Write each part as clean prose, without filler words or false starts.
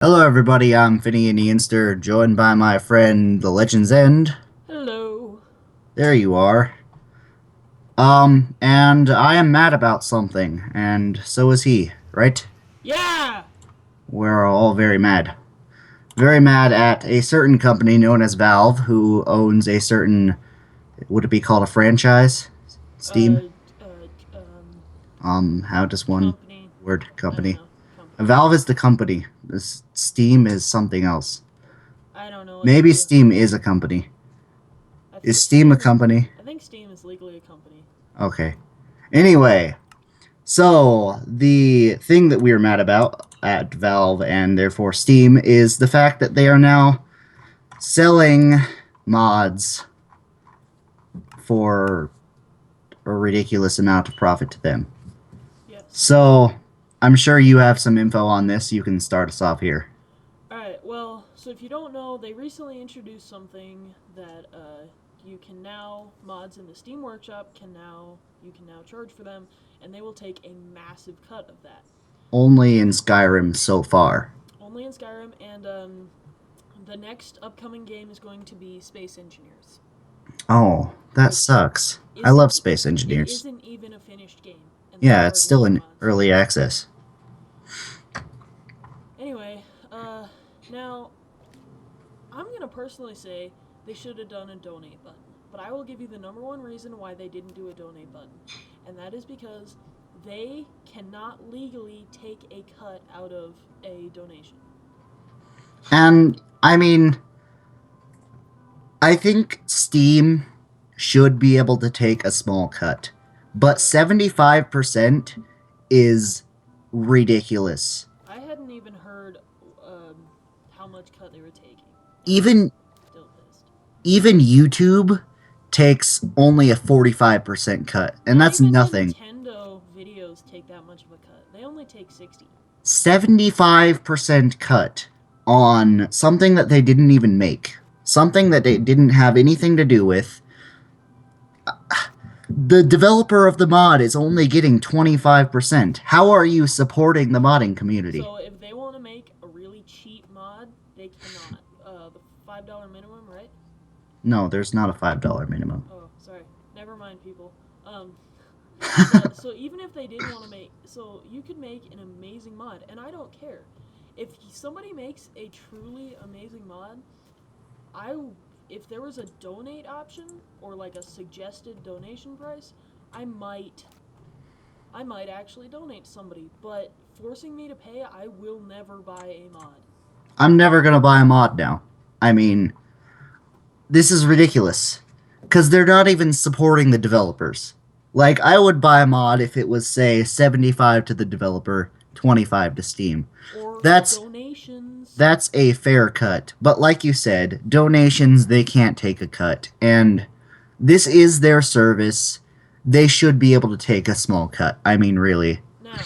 Hello, everybody. I'm Finian Eanster, joined by my friend, The Legend's End. Hello. There you are. And I am mad about something, and so is he, right? Yeah! We're all very mad. Very mad at a certain company known as Valve, who owns a certain, would it be called a franchise? Steam? Uh, uh, um, How does one company. word I don't company? know. Company. Valve is the company. This Steam is something else. I don't know what to Maybe do. Steam is a company. I Is think Steam a Steam is. company? I think Steam is legally a company. Okay. Anyway, so the thing that we are mad about at Valve and therefore Steam is the fact that they are now selling mods for a ridiculous amount of profit to them. Yes. So I'm sure you have some info on this. You can start us off here. Alright, well, so if you don't know, they recently introduced something that, you can now, mods in the Steam Workshop you can now charge for them, and they will take a massive cut of that. Only in Skyrim so far. Only in Skyrim, and, the next upcoming game is going to be Space Engineers, Oh, that which sucks. I love isn't Space it Engineers. isn't even a finished game, and they've Yeah, it's already still made in mods. early access. Anyway, now I'm gonna personally say they should have done a donate button, but I will give you the number one reason why they didn't do a donate button, and that is because they cannot legally take a cut out of a donation. And I mean, I think Steam should be able to take a small cut, but 75% is ridiculous. I hadn't even heard how much cut they were taking, and I'm Even still pissed. even YouTube takes only a 45% cut, and Not that's even nothing. Nintendo videos take that much of a cut. They only take 60. 75% cut on something that they didn't even make. Something that they didn't have anything to do with. The developer of the mod is only getting 25%. How are you supporting the modding community? So if they want to make a really cheap mod, they cannot. The $5 minimum, right? No, there's not a $5 minimum. Oh, sorry. Never mind, people. Um, so even if they did want to make, so you could make an amazing mod, and I don't care. If somebody makes a truly amazing mod, I if there was a donate option or like a suggested donation price, I might I might actually donate to somebody, but forcing me to pay, I will never buy a mod. I'm never gonna buy a mod now. I mean, this is ridiculous. Because they're not even supporting the developers. Like, I would buy a mod if it was, say, 75 to the developer, 25 to Steam. Or That's donations. that's a fair cut. But like you said, donations they can't take a cut. And this is their service. They should be able to take a small cut. I mean, really. Now,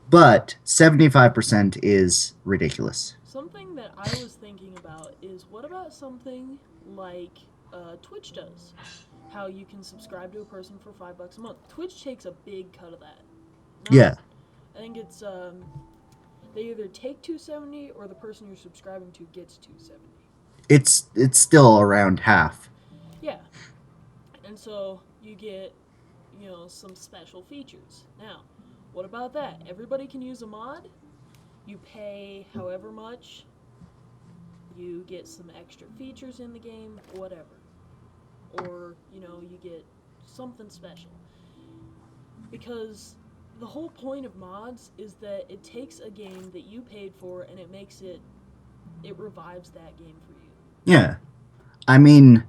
But 75% is ridiculous. something that I was thinking about is what about something like Twitch does? How you can subscribe to a person for $5 a month. Twitch takes a big cut of that. Not, Yeah. I think it's they either take 270 or the person you're subscribing to gets 270. It's still around half. Yeah, and so you get some special features. Now, what about that? Everybody can use a mod. You pay however much. You get some extra features in the game, whatever. Or, you get something special. Because the whole point of mods is that it takes a game that you paid for and it revives that game for you. Yeah. I mean,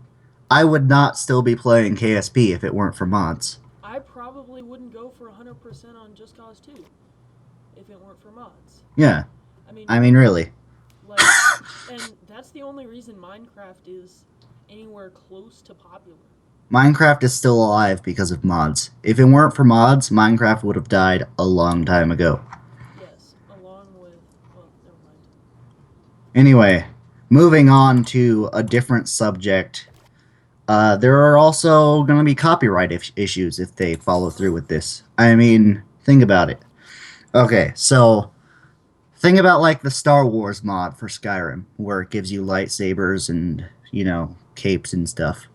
I would not still be playing KSP if it weren't for mods. I probably wouldn't go for 100% on Just Cause 2 if it weren't for mods. Yeah. I mean, I mean, really. like, and that's the only reason Minecraft is anywhere close to popular. Minecraft is still alive because of mods. If it weren't for mods, Minecraft would have died a long time ago. Yes, along with, well, never mind. Anyway, moving on to a different subject. There are also going to be copyright issues if they follow through with this. I mean, think about it. Okay, so Think about like the Star Wars mod for Skyrim, where it gives you lightsabers and, capes and stuff.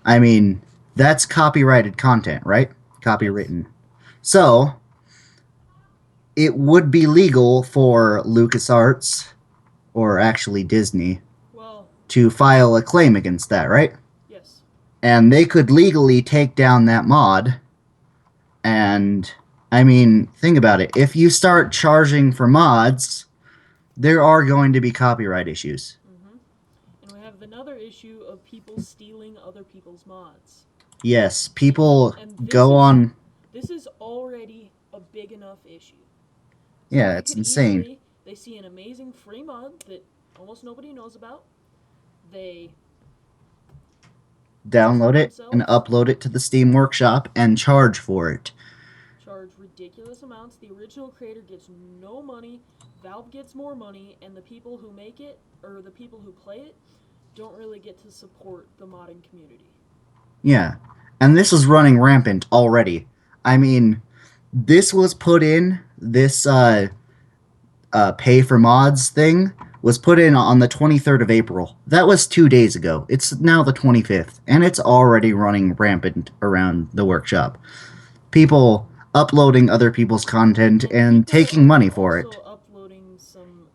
I mean, that's copyrighted content, right? Yes. Copywritten. So, it would be legal for LucasArts, or actually Disney, Well, to file a claim against that, right? yes. And they could legally take down that mod. And, I mean, think about it. If you start charging for mods, there are going to be copyright issues. Hmm. And we have another issue of people stealing other people's mods. Yes, people And go on. this is already a big enough issue. So Yeah, you it's could insane. easily they see an amazing free mod that almost nobody knows about. They Download it and themselves, upload it to the Steam Workshop and charge for it. charge ridiculous amounts. The original creator gets no money. Valve gets more money, and the people who make it or the people who play it don't really get to support the modding community. Yeah. And this is running rampant already. I mean, this was put in, this pay for mods thing was put in on the 23rd of April. That was 2 days ago. It's now the 25th, and it's already running rampant around the workshop. People uploading other people's content and people taking money are for also it. uploading some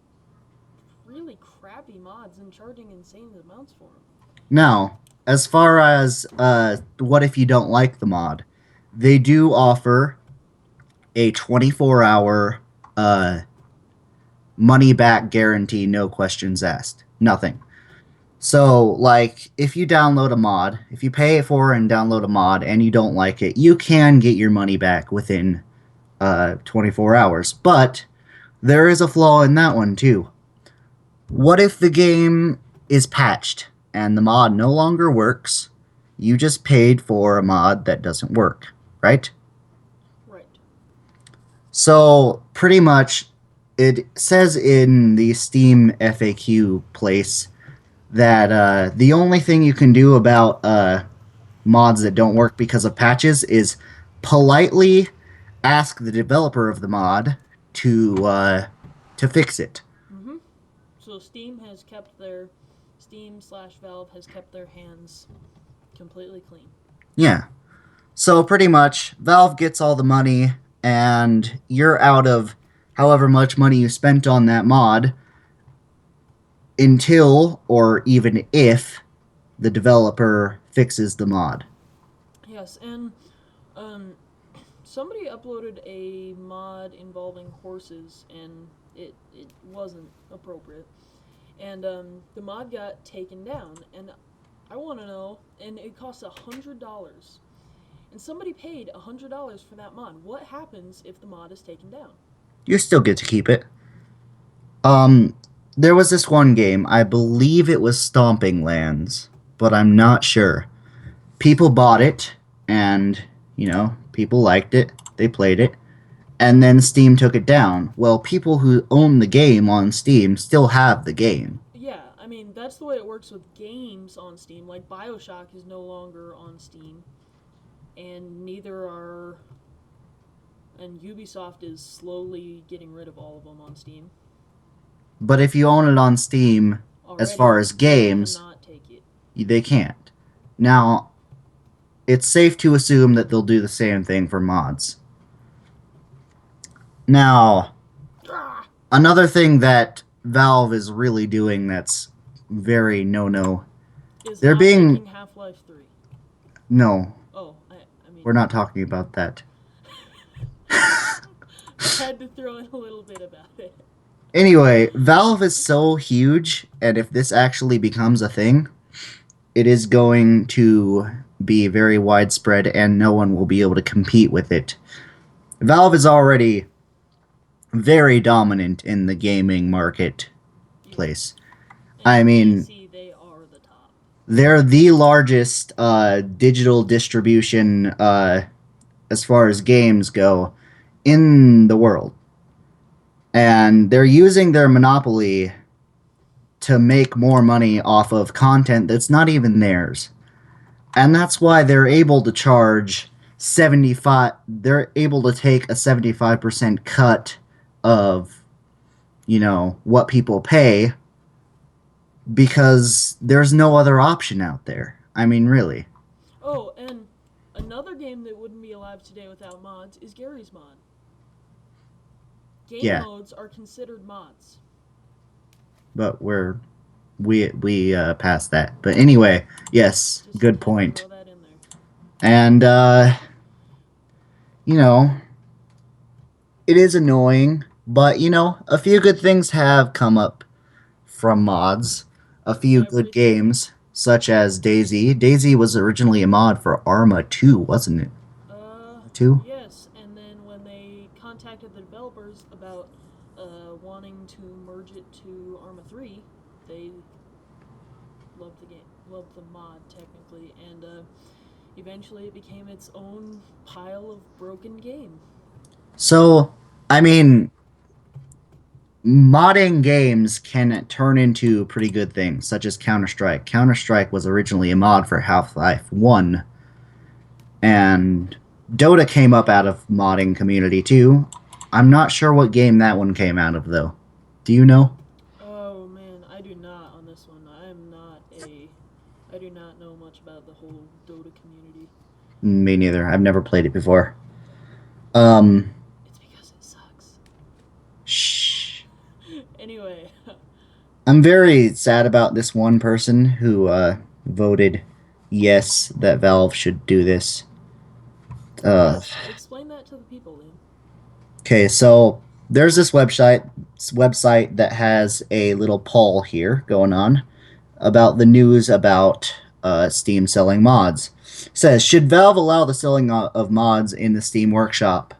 really crappy mods and charging insane amounts for them. Now, as far as what if you don't like the mod, they do offer a 24-hour money back guarantee, no questions asked. Nothing. So, like, if you download a mod, if you pay for and download a mod and you don't like it, you can get your money back within 24 hours. But there is a flaw in that one, too. What if the game is patched and the mod no longer works? You just paid for a mod that doesn't work, right? Right. So, pretty much, it says in the Steam FAQ place that the only thing you can do about mods that don't work because of patches is politely ask the developer of the mod to fix it. Mm-hmm. So Steam/Valve has kept their hands completely clean. Yeah. So pretty much, Valve gets all the money, and you're out of however much money you spent on that mod until, or even if, the developer fixes the mod. Yes, and um, somebody uploaded a mod involving horses, and it wasn't appropriate. And the mod got taken down, and I want to know, and it costs $100. And somebody paid $100 for that mod. What happens if the mod is taken down? You still get to keep it. Um, there was this one game, I believe it was Stomping Lands, but I'm not sure. People bought it, and, people liked it, they played it, and then Steam took it down. Well, people who own the game on Steam still have the game. Yeah, I mean, that's the way it works with games on Steam. Like, Bioshock is no longer on Steam, and neither are. And Ubisoft is slowly getting rid of all of them on Steam. But if you own it on Steam, Already, as far as games, they cannot take it. they can't. Now, it's safe to assume that they'll do the same thing for mods. Now, Ah! another thing that Valve is really doing that's very no. Is They're not being- making Half-Life 3. No, Oh, I mean, we're not talking about that. I had to throw in a little bit about it. Anyway, Valve is so huge, and if this actually becomes a thing, it is going to be very widespread, and no one will be able to compete with it. Valve is already very dominant in the gaming marketplace. And I mean, PC, they are the top. they're the largest digital distribution, as far as games go, in the world. And they're using their monopoly to make more money off of content that's not even theirs. And that's why they're able to charge 75, they're able to take a 75% cut of what people pay because there's no other option out there. I mean, really. Oh, and another game that wouldn't be alive today without mods is Gary's Mod. Game Yeah, modes are considered mods. but we passed that. But anyway, yes, Just good had to point. throw that in there. And you know, it is annoying, but a few good things have come up from mods. A few good Everything. games, such as Daisy. Daisy was originally a mod for Arma 2, wasn't it? Uh, 2? yes, and then when they contacted the developers about wanting to merge it to Arma 3, they loved the game, loved the mod technically, and eventually it became its own pile of broken game. So, I mean, modding games can turn into pretty good things, such as Counter Strike. Counter Strike was originally a mod for Half Life 1, and Dota came up out of modding community too. I'm not sure what game that one came out of though. Do you know? Oh man, I do not on this one. I do not know much about the whole Dota community. Me neither. I've never played it before. Um, It's because it sucks. shh. Anyway, I'm very sad about this one person who voted yes that Valve should do this. Uh, yes, explain that to the people, Liam. okay, so there's this website that has a little poll here going on about the news about Steam selling mods. It says, should Valve allow the selling of mods in the Steam Workshop?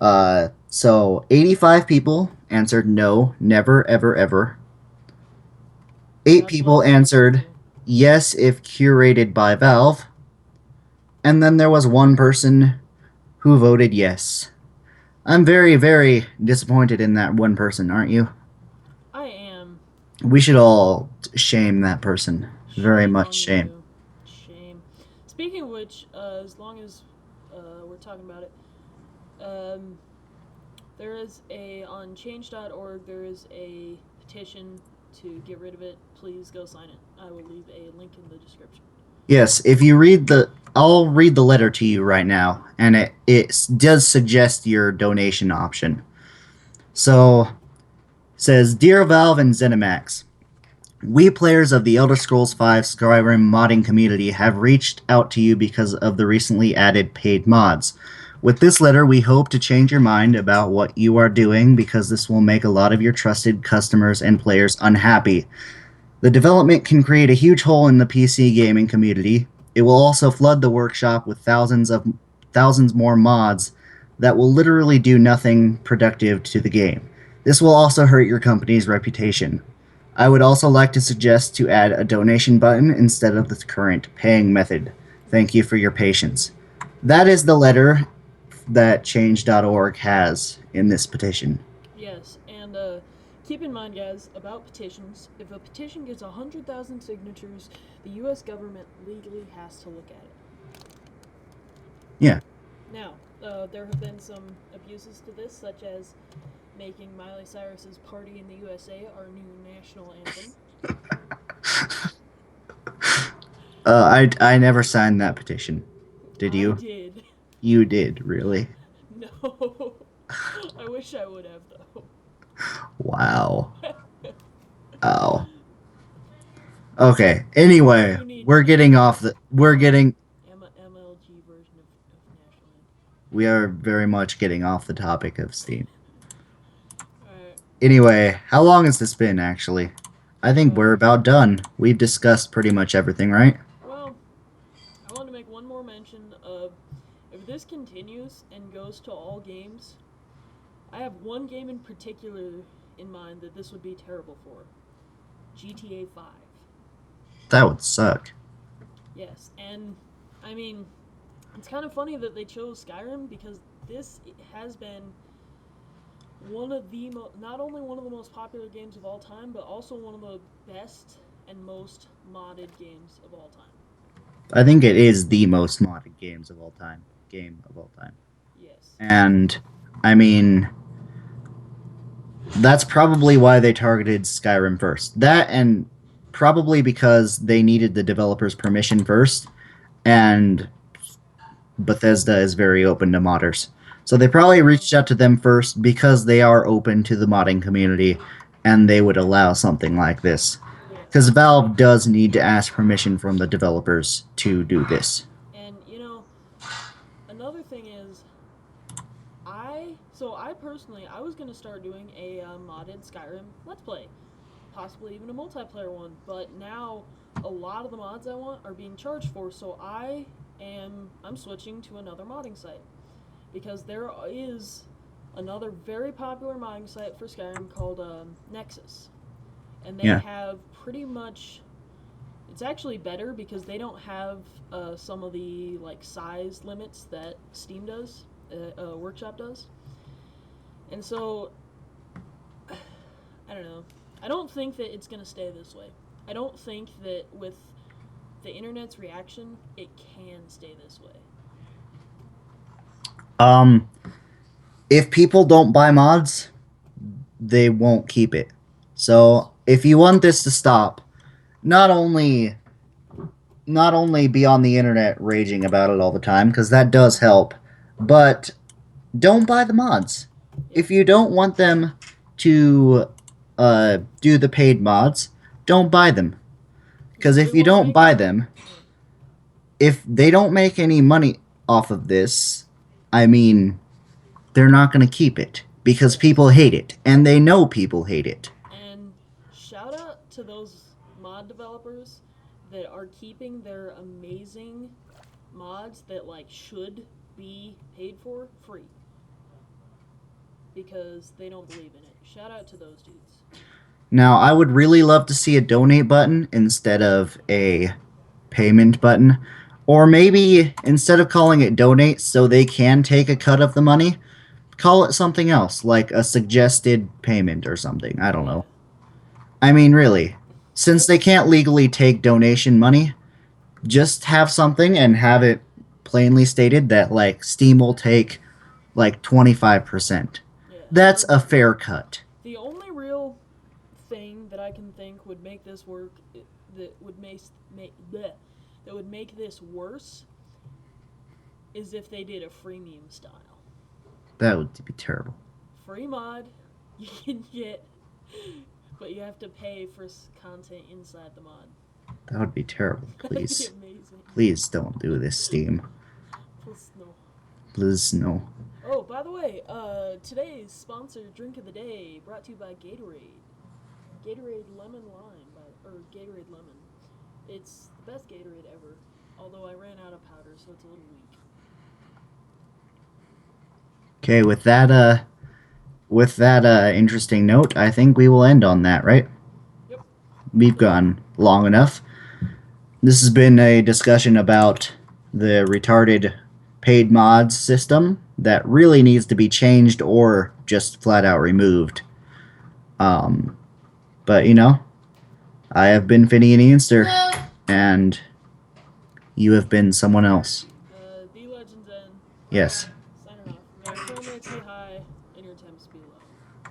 So 85 people answered no, never, ever, ever. 8 God people bless those answered people. yes if curated by Valve. And then there was one person who voted yes. I'm very, very disappointed in that one person, aren't you? I am. We should all shame that person. Very Shame much on shame. you. Shame. Speaking of which, as long as we're talking about it, um, there is on change.org, there is a petition to get rid of it. Please go sign it. I will leave a link in the description. Yes, if you I'll read the letter to you right now, and it does suggest your donation option. So, it says, Dear Valve and ZeniMax, we players of the Elder Scrolls V Skyrim modding community have reached out to you because of the recently added paid mods. With this letter, we hope to change your mind about what you are doing because this will make a lot of your trusted customers and players unhappy. The development can create a huge hole in the PC gaming community. It will also flood the workshop with thousands more mods that will literally do nothing productive to the game. This will also hurt your company's reputation. I would also like to suggest to add a donation button instead of the current paying method. Thank you for your patience. That is the letter that change.org has in this petition. Yes, and keep in mind, guys, about petitions. If a petition gets 100,000 signatures, the U.S. government legally has to look at it. Yeah. Now, there have been some abuses to this, such as making Miley Cyrus's "Party in the USA" our new national anthem. I never signed that petition. Did I you? did. You did, really? No. I wish I would have, though. Wow. Oh. Okay. Anyway, You need we're getting off the. We're getting. MLG version of national anthem. We are very much getting off the topic of Steam. Alright. Anyway, how long has this been, actually? I think we're Uh, about done. We've discussed pretty much everything, right? well, I want to make one more mention of if this continues and goes to all games, I have one game in particular in mind that this would be terrible for. GTA 5. That would suck. Yes, and I mean, it's kind of funny that they chose Skyrim because this has been one of the not only one of the most popular games of all time, but also one of the best and most modded games of all time. I think it is the most modded games of all time. Game of all time. Yes. And, I mean, That's probably why they targeted Skyrim first. That and probably because they needed the developers' permission first, and Bethesda is very open to modders. So they probably reached out to them first because they are open to the modding community and they would allow something like this. Yeah. Because Valve does need to ask permission from the developers to do this. And another thing is, I personally I was gonna start doing a modded Skyrim Let's Play, possibly even a multiplayer one. But now a lot of the mods I want are being charged for, so I'm switching to another modding site because there is another very popular modding site for Skyrim called Nexus, and they have pretty much. It's actually better because they don't have some of the size limits that Steam does, Workshop does, and so I don't know. I don't think that it's gonna stay this way. I don't think that with the internet's reaction, it can stay this way. If people don't buy mods, they won't keep it. So if you want this to stop, not only be on the internet raging about it all the time, because that does help, but don't buy the mods. If you don't want them to do the paid mods, don't buy them. Because if you don't buy them, if they don't make any money off of this, I mean, they're not going to keep it. Because people hate it. And they know people hate it. And shout out to those mod developers that are keeping their amazing mods that should be paid for free. Because they don't believe in it. Shout out to those dudes. Now, I would really love to see a donate button instead of a payment button. Or maybe instead of calling it donate so they can take a cut of the money, call it something else, like a suggested payment or something. I don't know. I mean, really, since they can't legally take donation money, just have something and have it plainly stated that, Steam will take, 25%. Yeah. That's a fair cut. The only real thing that I can think would make this work, that would make this worse, is if they did a freemium style. That would be terrible. Free mod, you can get, but you have to pay for content inside the mod. That would be terrible. Please. That'd be amazing. Please don't do this, Steam. Please no. Please no. Oh, by the way, today's sponsored drink of the day brought to you by Gatorade. Gatorade Lemon Lime, or Gatorade Lemon. It's the best Gatorade ever, although I ran out of powder, so it's a little weak. Okay, with that interesting note, I think we will end on that, right? Yep. We've gone long enough. This has been a discussion about the retarded paid mods system that really needs to be changed or just flat out removed. But I have been Finian Eanster, and you have been someone else. The Legends End. Yes.